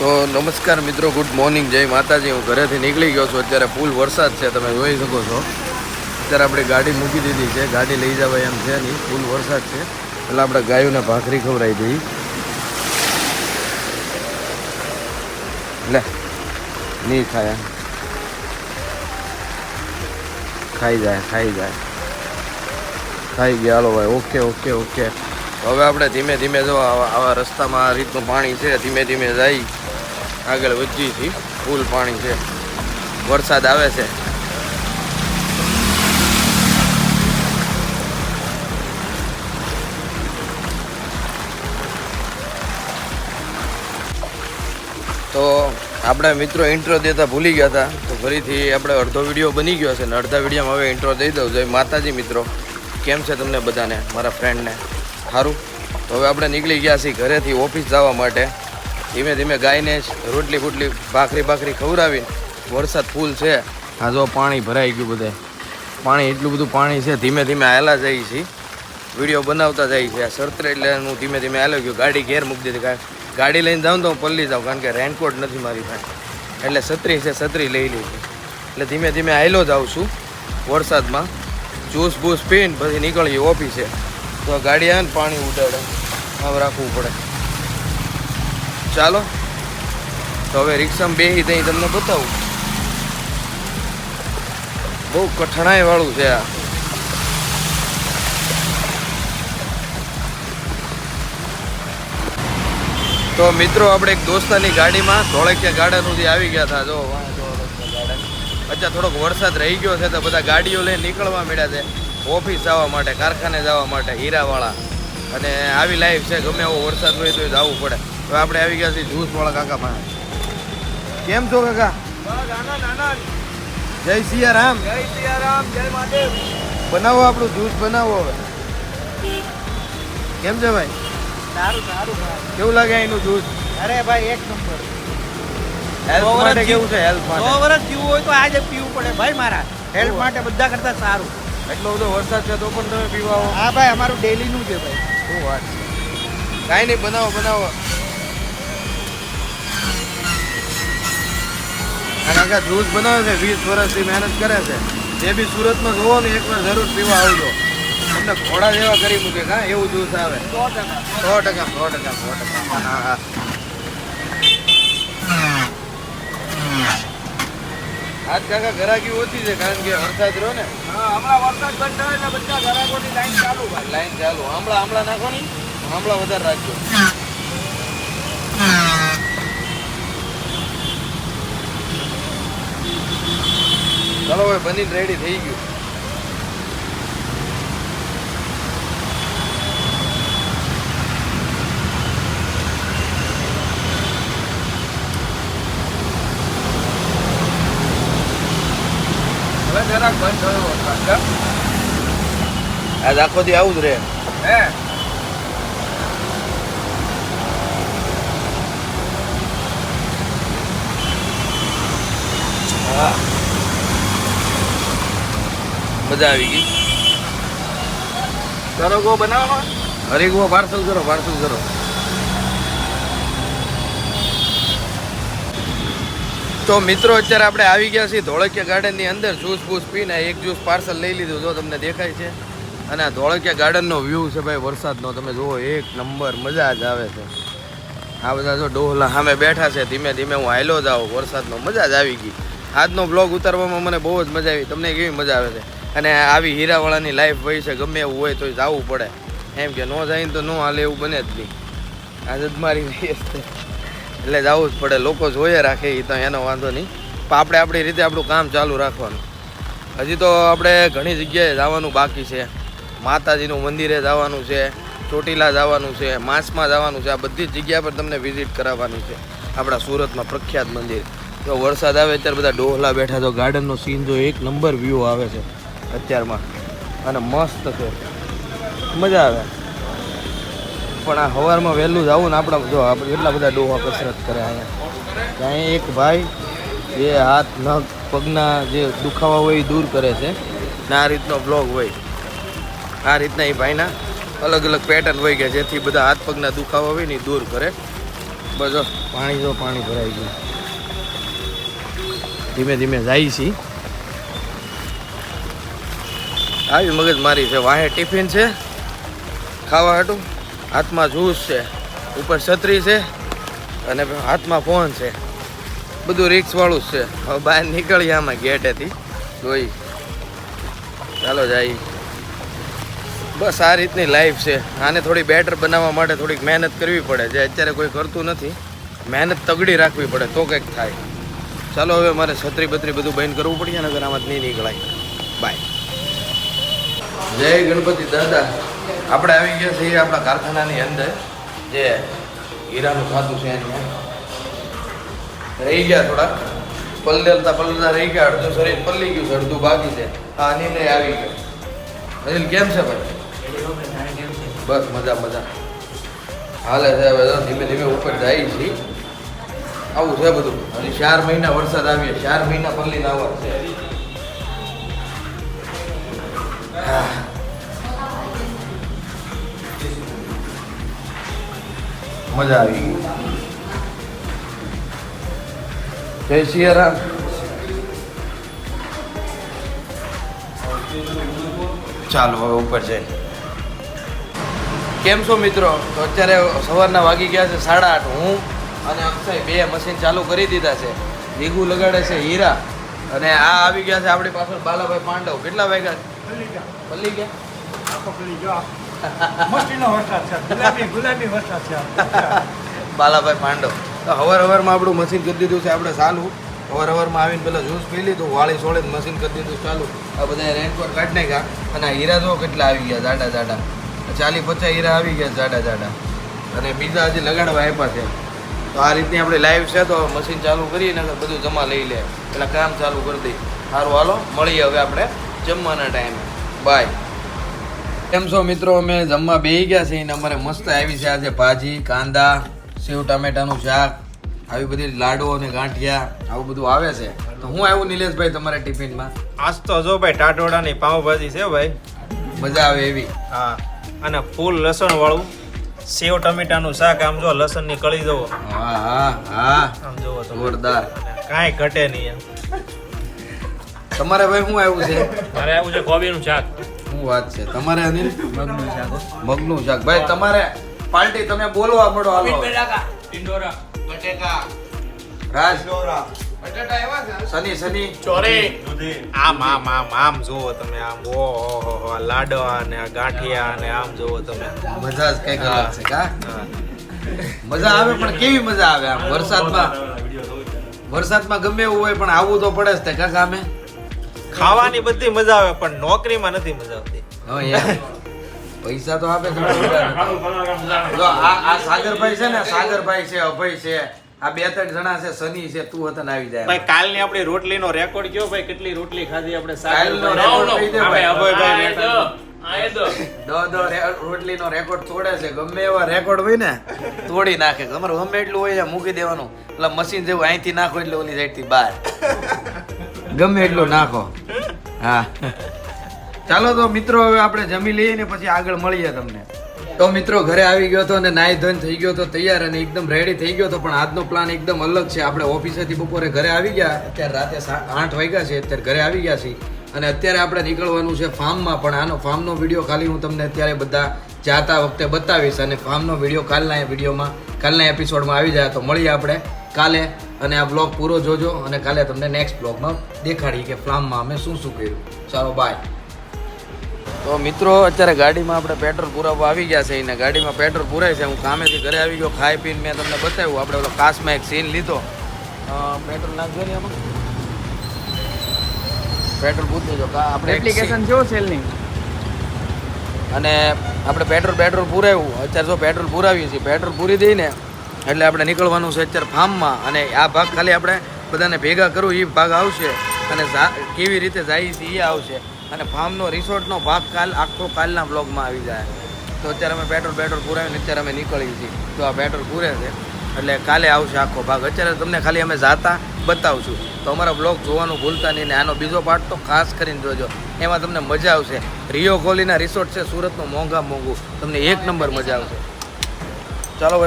તો નમસ્કાર મિત્રો, ગુડ મોર્નિંગ, જય માતાજી। હું ઘરેથી નીકળી ગયો છું। અત્યારે ફૂલ વરસાદ છે, તમે જોઈ શકો છો। અત્યારે આપણે ગાડી મૂકી દીધી છે, ગાડી લઈ જવાય એમ છે નહીં, ફૂલ વરસાદ છે। એટલે આપણે ગાયોને ભાખરી ખવડાવી દઈએ। લે નહીં ખાય, ખાઈ જાય ખાઈ ગયા। હાલો ભાઈ, ઓકે ઓકે ઓકે। હવે આપણે ધીમે ધીમે જો આવા રસ્તામાં આ રીતનું પાણી છે, ધીમે ધીમે જાય આગળ વધી છે। ફૂલ પાણી છે, વરસાદ આવે છે। તો આપણે મિત્રો ઇન્ટ્રો દેતા ભૂલી ગયા હતા, તો ફરીથી આપણે અડધો વિડીયો બની ગયો છે ને અડધા વિડીયોમાં હવે ઇન્ટ્રો દઈ દઉં। જય માતાજી મિત્રો, કેમ છે તમને બધાને, મારા ફ્રેન્ડને સારું? તો હવે આપણે નીકળી ગયા છીએ ઘરેથી ઓફિસ જવા માટે। ધીમે ધીમે ગાયને રોટલી ફૂટલી ભાખરી ખવડાવીને, વરસાદ ફૂલ છે। આ જો પાણી ભરાઈ ગયું, બધે પાણી, એટલું બધું પાણી છે। ધીમે ધીમે હાલા જાય છે, વિડીયો બનાવતા જાય છે। આ સરતરે એટલે હું ધીમે ધીમે હાલ્યો ગયો, ગાડી ઘેર મૂકી દીધી। ગાડી લઈને જાઉં તો હું પલ્લી જાઉં, કારણ કે રેનકોટ નથી મારી પાસે, એટલે છત્રી છે, છત્રી લઈ લીધી। એટલે ધીમે ધીમે હાલ્યો જાઉં છું વરસાદમાં, જ્યુસ બૂસ પીને પછી નીકળીએ ઓફિસે। તો ગાડી આવે ને પાણી ઉડાડે, આમ રાખવું પડે। ચાલો તો હવે રિક્ષામાં બેસી દઈ તમને બતાવું। બહુ કઠણાઈ વાળું છે આ। તો મિત્રો આપણે એક દોસ્તાની ગાડીમાં ધોળકિયા ગાર્ડન સુધી આવી ગયા હતા। જો ગાર્ડન અચ્છા, થોડોક વરસાદ રહી ગયો છે તો બધા ગાડીઓ લઈને નીકળવા મળ્યા છે ઓફિસ જવા માટે, કારખાને જવા માટે, હીરાવાળા। અને આવી લાઈફ છે, ગમે એવો વરસાદ હોય તો જવું પડે। હવે આપણે આવી ગયા છીએ જ્યુસવાળા કાકા પાસે। કેમ છો કાકા? જય સિયારામ, જય સિયારામ, જય મહાદેવ। બનાવો આપણું જ્યુસ બનાવો હવે। કેમ છે ભાઈ? સારું સારું। કેવું લાગે એનું જ્યુસ? અરે ભાઈ એક નંબર। હેલ્થ માટે કેવું છે? હેલ્થ માટે 100 વર્ષ જીવવું હોય તો આજે પીવું પડે ભાઈ મારા। હેલ્થ માટે બધા કરતા સારું। એટલો બધો વરસાદ છે તો પણ તમે પીવા આવો? હા ભાઈ, અમારું ડેલીનું છે ભાઈ। શું વાત છે? કાંઈ નહીં, બનાવો બનાવો। આ કાકા જ્યુસ બનાવે છે, 20 વર્ષથી મહેનત કરે છે। જે બી સુરતમાં જોવો ને એકવાર જરૂર પીવા આવજો, તમને ઘોડા જેવા કરી મૂકે। હા, એવું જ્યુસ આવે 100%। 100%। હા હા, આજ કાકા ઘરાકી ઓછી છે, કારણ કે વરસાદ રહ્યો ને। હા, હમણાં વરસાદ બંધ થાય એટલે બધા ગ્રાહકોની લાઈન ચાલુ ભાઈ। લાઈન ચાલુ। આમળા નાખો ને, આમળા વધારે રાખજો। ચાલો ભાઈ, બનીને રેડી થઈ ગયું। હવે જરાક બંધ થયો વરસાદ। આજ આખો દી આવું જ રહે। હે હા, મજા આવી ગઈ। સરગવો બનાવો, હરીગવો પાર્સલ કરો, પાર્સલ કરો। તો મિત્રો અત્યારે આપણે આવી ગયા છીએ ધોળકિયા ગાર્ડનની અંદર। જ્યુસ બૂસ પીને એક જ્યુસ પાર્સલ લઈ લીધું, જો તમને દેખાય છે। અને આ ધોળકિયા ગાર્ડનનો વ્યૂ છે ભાઈ વરસાદનો, તમે જુઓ, એક નંબર, મજા જ આવે છે। આ બધા જો ડોહલા સામે બેઠા છે, ધીમે ધીમે હું હાલ્યો જાઉં વરસાદનો, મજા જ આવી ગઈ। આજનો બ્લોગ ઉતારવામાં મને બહુ જ મજા આવી। તમને કેવી મજા આવે છે? અને આવી હીરાવાળાની લાઈફ હોય છે, ગમે એવું હોય તો જવું પડે, એમ કે ન જાય ને તો ન હાલે, એવું બને જ નહીં। આ જદમારી નહીં એટલે જવું જ પડે। લોકો જોઈએ રાખે એ તો એનો વાંધો નહીં, પણ આપણે આપણી રીતે આપણું કામ ચાલુ રાખવાનું। હજી તો આપણે ઘણી જગ્યાએ જવાનું બાકી છે। માતાજીનું મંદિરે જવાનું છે, ચોટીલા જવાનું છે, માસમાં જવાનું છે। આ બધી જ જગ્યા પર તમને વિઝિટ કરાવવાની છે, આપણા સુરતમાં પ્રખ્યાત મંદિર। તો વરસાદ આવે અત્યારે બધા ડોહલા બેઠા, તો ગાર્ડનનો સીન જો એક નંબર વ્યૂ આવે છે અત્યારમાં, અને મસ્ત છે, મજા આવે। પણ આ સવારમાં વહેલું જ આવું ને, આપણા જો આપણે એટલા બધા ડોહા કસરત કરે અહીંયા। ત્યાં એક ભાઈ જે હાથ નખ પગના જે દુખાવા હોય એ દૂર કરે છે ને આ રીતનો બ્લોગ હોય। આ રીતના એ ભાઈના અલગ અલગ પેટર્ન હોય કે જેથી બધા હાથ પગના દુખાવા હોય ને એ દૂર કરે। બસ જો પાણી ભરાઈ ગયું. ધીમે ધીમે જાય છે. આવી મગજ મારી છે. વાહે ટિફિન છે ખાવા હાટું, હાથમાં જ્યુસ છે, ઉપર છત્રી છે અને હાથમાં ફોન છે. બધું રિક્સવાળું જ છે. હવે બહાર નીકળીએ આમાં ગેટેથી જોઈ. ચાલો જાય. બસ આ રીતની લાઈફ છે. આને થોડી બેટર બનાવવા માટે થોડીક મહેનત કરવી પડે, જે અત્યારે કોઈ કરતું નથી. મહેનત તગડી રાખવી પડે તો કંઈક થાય. ચાલો હવે મારે છત્રી બત્રી બધું બંધ કરવું પડશે, નગર આમાં નહીં નીકળાય. બાય. જય ગણપતિ દાદા. આપણે આવી ગયા છીએ આપણા કારખાનાની અંદર, જે હીરાનું ખાતું છે એની. રહી ગયા થોડા પલળતા રહી ગયા. અડધું શરીર પલળી ગયું છે, અડધું બાકી છે. હા નિર્ણય આવી ગયો. અનિલ કેમ છે ભાઈ? બસ મજા હાલે છે. હવે ધીમે ધીમે ઉપર જાય છે. આવું છે બધું. હજી 4 મહિના વરસાદ આવીએ, 4 મહિના પલ્લી નાવા છે. મજા આવી ગઈ. જય સિયારામ. ચાલો હવે ઉપર છે. કેમ છો મિત્રો? તો અત્યારે સવારના વાગી ગયા છે 8:30. હું અને અક્ષય 2 મશીન ચાલુ કરી દીધા છે. દીગુ લગાડે છે હીરા, અને આ આવી ગયા છે આપણી પાછળ બાલાભાઈ પાંડવ. કેટલા વાગ્યા? પલ્લી ગયા. બાલાભાઈ પાંડવ તો હવારમાં આપણું મશીન કરી દીધું છે આપણે ચાલુ. હવારમાં આવીને પેલા જ્યુસ પી લીધું, વાળી સોળે મશીન કરી દીધું ચાલુ. આ બધા રેનકોટ કાઢી નાખ્યા. અને આ હીરા જો કેટલા આવી ગયા, જાડા 40-50 હીરા આવી ગયા જાડા. અને બીજા હજી લગાડવા આપ્યા છે. તો આ રીતની આપણી લાઈવ છે. તો મશીન ચાલુ કરીને બધું જમા લઈ લે, પેલા કામ ચાલુ કરી દઈ. સારું હાલો મળીએ હવે આપણે જમવાના ટાઈમે. બાય. કેમ છો મિત્રો? અમે જમવા બેસી ગયા છે. એને અમારે મસ્ત આવી છે આજે ભાજી, કાંદા, સેવ ટામેટાનું શાક, આવી બધી લાડુ અને ગાંઠિયા, આવું બધું આવે છે. તો હું આવ્યું નિલેશભાઈ તમારા ટિફિનમાં? આજ તો જો ભાઈ ટાટોડાની પાવભાજી છે ભાઈ, મજા આવે એવી. હા, અને ફૂલ લસણ વાળું સેવ ટમેટાનું શાક. આમ જો લસણ ની કળી જવો, હા આમ જોવો તો જોરદાર. કાંઈ ઘટે નહીં એમ. તમારે ભાઈ શું આવ્યું છે? મારે આવું છે કોબીનું શાક. શું વાત છે? તમારે અનિલ? મગનું શાક. ભાઈ તમારે પાર્ટી, તમે બોલવા પડો. હાલો બટેકા, રાજ બટેટા એવા છે. સની ચોરી આમ જોવો તમે, આમ ઓહો લાડવા ને આ ગાંઠિયા ને આમ જોવો તમે. મજા જ કઈક અલગ છે કા? મજા આવે, પણ કેવી મજા આવે? આમ વરસાદમાં ગમે એવું હોય પણ આવવું તો પડે જ તે કા કામે. ખાવાની બધી મજા આવે, પણ નોકરીમાં નથી મજા આવતી. હા યાર, પૈસા તો આપે. જો આ સાગરભાઈ છે ને, સાગરભાઈ છે, અભય છે, આ 2-3 જણા છે, સની છે, તું હતા આવી જાય. ભાઈ કાલની આપણી રોટલીનો રેકોર્ડ કયો ભાઈ? કેટલી રોટલી ખાધી આપણે? કાલનો રેકોર્ડ કહી દે ભાઈ. અભયભાઈ રોટલીનો રેકોર્ડ તોડે છે. ગમે એવા રેકોર્ડ હોય ને તોડી નાખે. તમારે ગમે એટલું હોય મૂકી દેવાનું. એટલે મશીન જેવું અહીંથી નાખો એટલે ઓલી સાઈડથી બહાર ગમે એટલું નાખો. હા ચાલો તો મિત્રો હવે આપણે જમી લઈએ ને પછી આગળ મળીએ તમને. તો મિત્રો ઘરે આવી ગયો હતો અને નાઈ ધોઈને થઈ ગયો હતો તૈયાર અને એકદમ રેડી થઈ ગયો હતો. પણ આજનો પ્લાન એકદમ અલગ છે. આપણે ઓફિસેથી બપોરે ઘરે આવી ગયા, અત્યારે રાતે 8 વાગ્યા છે, અત્યારે ઘરે આવી ગયા છીએ. અને અત્યારે આપણે નીકળવાનું છે ફાર્મમાં. પણ આનો ફાર્મનો વિડીયો ખાલી હું તમને અત્યારે બધા જાતા વખતે બતાવીશ. અને ફાર્મનો વિડીયો કાલના એપિસોડમાં આવી જાય. તો મળીએ આપણે કાલે, અને આ બ્લોગ પૂરો જોજો. અને કાલે તમને નેક્સ્ટ બ્લોગમાં દેખાડીએ કે ફાર્મમાં અમે શું કર્યું. ચાલો બાય. તો મિત્રો અત્યારે ગાડીમાં આપણે પેટ્રોલ પુરાવવા આવી ગયા છે. એને ગાડીમાં પેટ્રોલ પુરાય છે. હું કામેથી ઘરે આવી ગયો, ખાઈ પીને મેં તમને બતાવ્યું. આપણે ઓલો કાસમાં એક સીન લીધો. પેટ્રોલ નાખજો ને આમાં. પેટ્રોલ પૂછી જો આપણે એપ્લિકેશન જો સેલની. અને આપણે પેટ્રોલ પુરાવ્યું. અત્યારે જો પેટ્રોલ પુરાવીએ છીએ, પેટ્રોલ પૂરી દઈને એટલે આપણે નીકળવાનું છે અત્યારે ફાર્મમાં. અને આ ભાગ ખાલી આપણે બધાને ભેગા કરવું એ ભાગ આવશે, અને કેવી રીતે જાય છે એ આવશે. અને ફાર્મનો રિસોર્ટનો ભાગ આખો કાલના બ્લોગમાં આવી જાય. તો અત્યારે અમે પેટ્રોલ પુરાવીને અત્યારે અમે નીકળીએ છીએ. તો આ પેટ્રોલ પૂરે છે એટલે કાલે આવશે આખો ભાગ. અત્યારે તમને ખાલી અમે જાતા બતાવશું. તો અમારા બ્લોગ જોવાનું ભૂલતા નહીં. ને આનો બીજો પાર્ટ તો ખાસ કરીને જોજો, એમાં તમને મજા આવશે. રિયો કોહલીના રિસોર્ટ છે સુરતનું, મોંઘું તમને 1 નંબર મજા આવશે. ચાલો ભાઈ.